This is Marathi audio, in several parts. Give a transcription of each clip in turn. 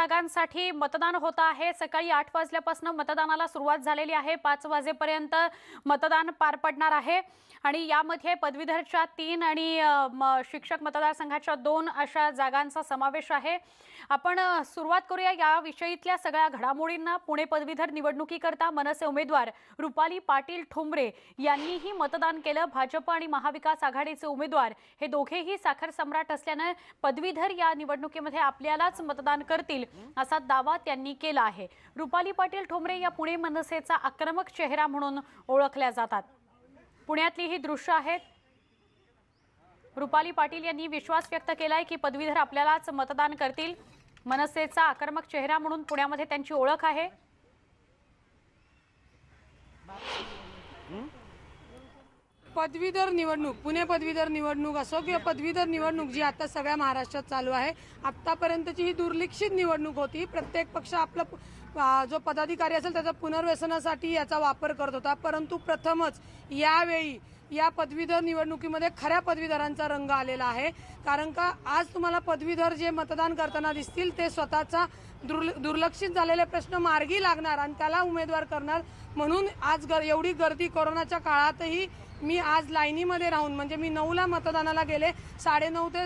जागांसाठी मतदान होत आहे। सकाळी 8 वाजल्यापासून मतदानाला सुरुवात झालेली आहे। 5 वाजेपर्यंत मतदान पार पडणार आहे आणि यामध्ये पदवीधरच्या 3 आणि शिक्षक मतदारसंघाच्या 2 अशा जागांचा समावेश आहे। आपण सुरुवात करूया या विषयीतल्या सगळ्या घडामोडींना। पुणे पदवीधर निवडणुकीकरता मनसे उमेदवार रुपाली पाटील ठोंबरे यांनीही मतदान केलं। भाजप आणि महाविकास आघाडीचे उमेदवार हे दोघेही साखर सम्राट असल्याने पदवीधर या निवडणुकीमध्ये आपल्यालाच मतदान करतील असा दावा त्यांनी केला आहे। रुपाली पाटील ठोंबरे या पुणे मनसेचा आक्रमक चेहरा म्हणून ओळखल्या जातात। पुण्यातली ही दृश्य आहेत। रुपाली पाटील यांनी विश्वास व्यक्त केलाय की पदवीधर आपल्यालाच मतदान करतील। मनसेचा आक्रमक चेहरा म्हणून पुण्यामध्ये त्यांची ओळख आहे। पदवीधर निवडणूक, पुणे पदवीधर निवडणूक असो किंवा पदवीधर निवडणूक जी आता सगळ्या महाराष्ट्रात चालू आहे, आतापर्यंतची ही दुर्लक्षित निवडणूक होती। प्रत्येक पक्ष आपला जो पदाधिकारी असेल त्याचा पुनर्वसनासाठी याचा वापर करत होता, परंतु प्रथमच यावेळी या पदवीधर निवडणुकीमध्ये खऱ्या पदवीधरांचा रंग आलेला आहे। कारण का आज तुम्हाला पदवीधर जे मतदान करताना दिसतील ते स्वतःचा दुर्लक्षित झालेले प्रश्न मार्गी लागणार आणि त्याला उमेदवार करणार। म्हणून आज एवढी गर्दी कोरोनाच्या काळातही मी आज लाईनीमध्ये राहून म्हणजे मी 9ला मतदानाला गेले, 9:30 ते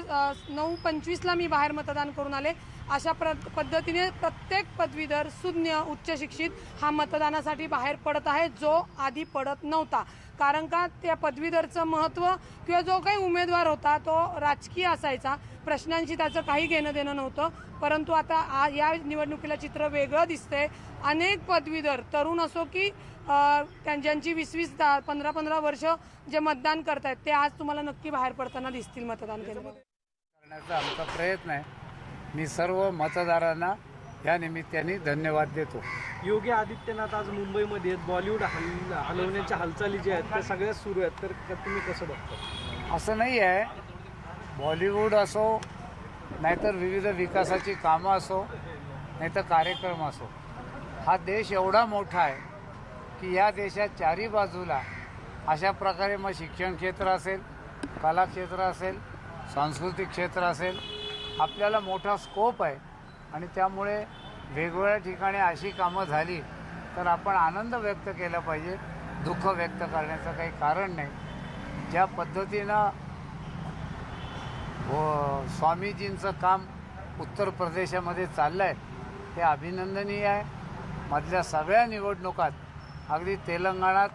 9:25ला मी बाहेर मतदान करून आले। अशा पद्धतीने प्रत्येक पदवीधर शून्य उच्च शिक्षित हा मतदानासाठी बाहेर पडत आहे, जो आधी पडत नव्हता। कारण का त्या पदवीधरचं महत्त्व किंवा जो काही उमेदवार होता तो राजकीय असायचा, प्रश्नांशी त्याचं काही घेणं देणं नव्हतं। परंतु आता या निवडणुकीला चित्र वेगळं दिसतंय। अनेक पदवीधर तरुण असो की ज्यांची 20-20 15-15 वर्ष जे मतदान करतायत ते आज तुम्हाला नक्की बाहेर पडताना दिसतील मतदान करण्याचा आमचा प्रयत्न आहे। मी सर्व मतदारांना या निमित्ताने धन्यवाद देतो। योगी आदित्यनाथ आज मुंबईमध्ये बॉलिवूड हलवण्याच्या हालचाली ज्या आहेत त्या सगळ्या सुरू आहेत, तर तुम्ही कसं बघता? असं नाही आहे, बॉलिवूड असो नाहीतर विविध विकासाची कामं असो नाहीतर कार्यक्रम असो, हा देश एवढा मोठा आहे की या देशात चारी बाजूला अशा प्रकारे मग शिक्षण क्षेत्र असेल, कला क्षेत्र असेल, सांस्कृतिक क्षेत्र असेल, आपल्याला मोठा स्कोप आहे आणि त्यामुळे वेगवेगळ्या ठिकाणी अशी कामं झाली तर आपण आनंद व्यक्त केला पाहिजे, दुःख व्यक्त करण्याचं काही कारण नाही। ज्या पद्धतीनं स्वामीजींचं काम उत्तर प्रदेशामध्ये चाललं आहे ते अभिनंदनीय आहे। मधल्या सगळ्या निवडणुकात अगदी तेलंगणात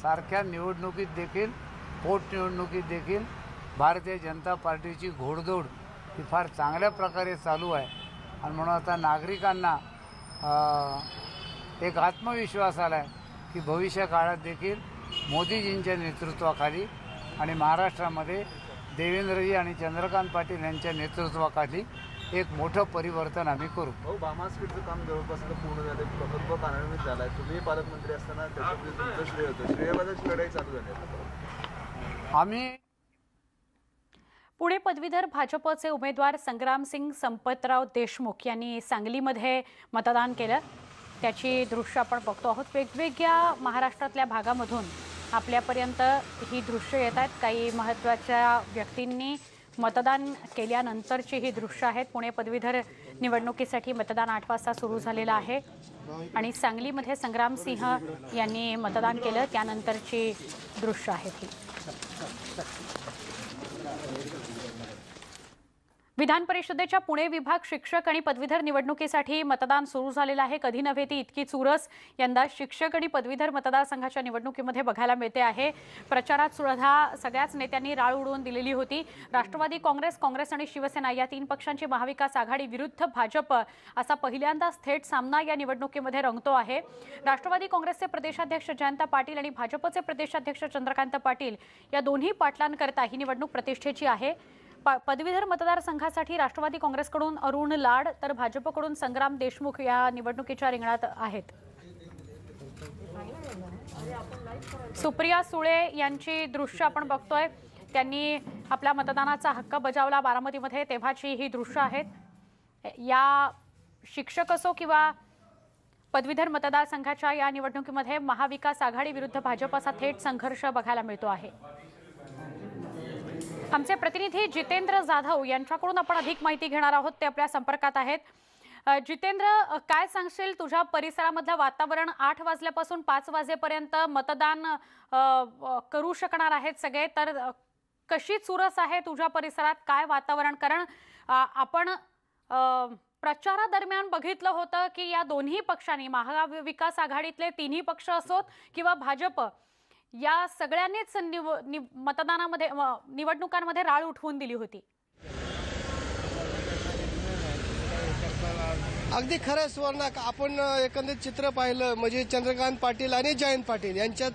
सारख्या निवडणुकीत देखील पोटनिवडणुकीत देखील भारतीय जनता पार्टीची घोडदौड ही फार चांगल्या प्रकारे चालू आहे आणि म्हणून आता नागरिकांना एक आत्मविश्वास आला आहे की भविष्य काळात देखील मोदीजींच्या नेतृत्वाखाली आणि महाराष्ट्रामध्ये देवेंद्रजी आणि चंद्रकांत पाटील यांच्या नेतृत्वाखाली एक मोठं परिवर्तन आम्ही करू। बामास्पीडचं काम जवळपास पूर्ण झालं, प्रकल्प कार्यान्वित झाला आहे। तुम्ही पालकमंत्री असताना त्याच्यामध्ये तुमचं श्रेय होतं, श्रेयवादाची लढाई चालू झाली। आम्ही पुणे पदवीधर भाजपचे उमेदवार संग्रामसिंग संपतराव देशमुख यांनी सांगलीमध्ये मतदान केलं। त्याची दृश्य आपण बघतो आहोत। वेगवेगळ्या महाराष्ट्रातल्या भागामधून आपल्यापर्यंत ही दृश्य येत आहेत। काही महत्त्वाच्या व्यक्तींनी मतदान केल्यानंतरची ही दृश्य आहेत। पुणे पदवीधर निवडणुकीसाठी मतदान 8 वाजता सुरू झालेलं आहे आणि सांगलीमध्ये संग्रामसिंह यांनी मतदान केलं, त्यानंतरची दृश्य आहेत ही। विधान परिषदेच्या पुणे विभाग शिक्षक आणि पदवीधर निवडणुकीसाठी मतदान सुरू झालेलं आहे। कधी नव्हे ती इतकी चुरस यंदा शिक्षक आणि पदवीधर मतदारसंघाच्या निवडणुकीमध्ये बघायला मिळते आहे। प्रचारात सुद्धा सगळ्याच नेत्यांनी राळ उडवून दिलेली होती। राष्ट्रवादी काँग्रेस आणि शिवसेना या 3 पक्षांची महाविकास आघाडी विरुद्ध भाजप असा पहिल्यांदाच थेट सामना या निवडणुकीमध्ये रंगतो आहे। राष्ट्रवादी काँग्रेसचे प्रदेशाध्यक्ष जयंत पाटील आणि भाजपचे प्रदेशाध्यक्ष चंद्रकांत पाटील या दोन्ही पाटलांकरता ही निवडणूक प्रतिष्ठेची आहे। पदवीधर मतदारसंघासाठी राष्ट्रवादी काँग्रेसकडून अरुण लाड तर भाजपकडून संग्राम देशमुख या निवडणुकीच्या रिंगणात आहेत। सुप्रिया सुळे यांची दृश्य आपण बघतोय। त्यांनी आपला मतदानाचा हक्क बजावला बारामतीमध्ये, तेव्हाची ही दृश्य आहेत। या शिक्षक असो किंवा पदवीधर मतदारसंघाच्या या निवडणुकीमध्ये महाविकास आघाडी विरुद्ध भाजप असा थेट संघर्ष बघायला मिळतो आहे। आमचे प्रतिनिधी जितेंद्र जाधव यांच्याकडून आपण अधिक माहिती घेणार आहोत, ते आपल्या संपर्कात आहेत। जितेंद्र, काय सांगशील तुझ्या परिसरामधलं वातावरण? 8 वाजल्यापासून 5 वाजेपर्यंत मतदान करू शकणार आहेत सगळे, तर कशी चुरस आहे तुझ्या परिसरात? काय वातावरण? कारण आपण प्रचारादरम्यान बघितलं होतं की या दोन्ही पक्षांनी, महाविकास आघाडीतले तिन्ही पक्ष असोत किंवा भाजप, या सगळ्यांनीच मतदानामध्ये निवडणुकांमध्ये राळ उठवून दिली होती. अगदी खरं आहे सुवर्णा. आपण एकंदरीत चित्र पाहिलं म्हणजे चंद्रकांत पाटील आणि जयंत पाटील यांच्यात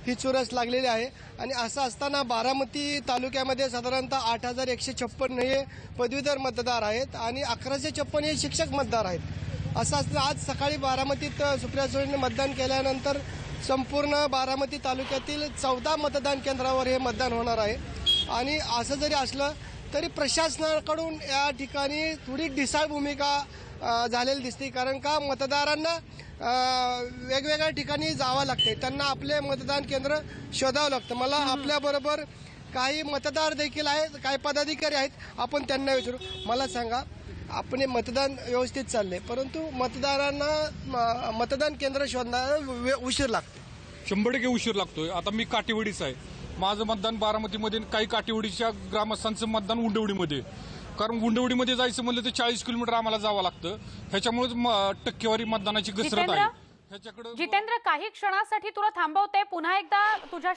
ही चुरस लागलेली आहे. आणि असं असताना बारामती तालुक्यामध्ये साधारणतः 8,156 हे पदवीधर मतदार आहेत आणि 1,156 हे शिक्षक मतदार आहेत. असं असताना आज सकाळी बारामतीत सुप्रिया सुळेंनी मतदान केल्यानंतर संपूर्ण बारामती तालुक्यातील 14 मतदान केंद्रावर हे मतदान होणार आहे. आणि असं जरी असलं तरी प्रशासनाकडून या ठिकाणी थोडी ढिसाळ भूमिका झालेली दिसते. कारण का मतदारांना वेगवेगळ्या ठिकाणी जावं लागते, त्यांना आपले मतदान केंद्र शोधावं लागतं. मला आपल्याबरोबर काही मतदार देखील आहेत, काही पदाधिकारी आहेत, आपण त्यांना विचारू. मला सांगा, आपण मतदान व्यवस्थित चालले परंतु मतदारांना मतदान केंद्र शोधण्याला उशीर लागतो. 100% उशीर लागतोय. आता मी काटेवाडीचा आहे, माझं मतदान बारामतीमध्ये, काही काटेवाडीच्या ग्रामस्थांचं मतदान उंडवडीमध्ये. कारण उंडवडीमध्ये जायचं म्हणलं तर 40 किलोमीटर आम्हाला जावं लागतं. ह्याच्यामुळे टक्केवारी मतदानाची घसरत आहे. जितेंद्र, काही क्षणासाठी तुला थांबवते. पुन्हा एकदा तुझ्या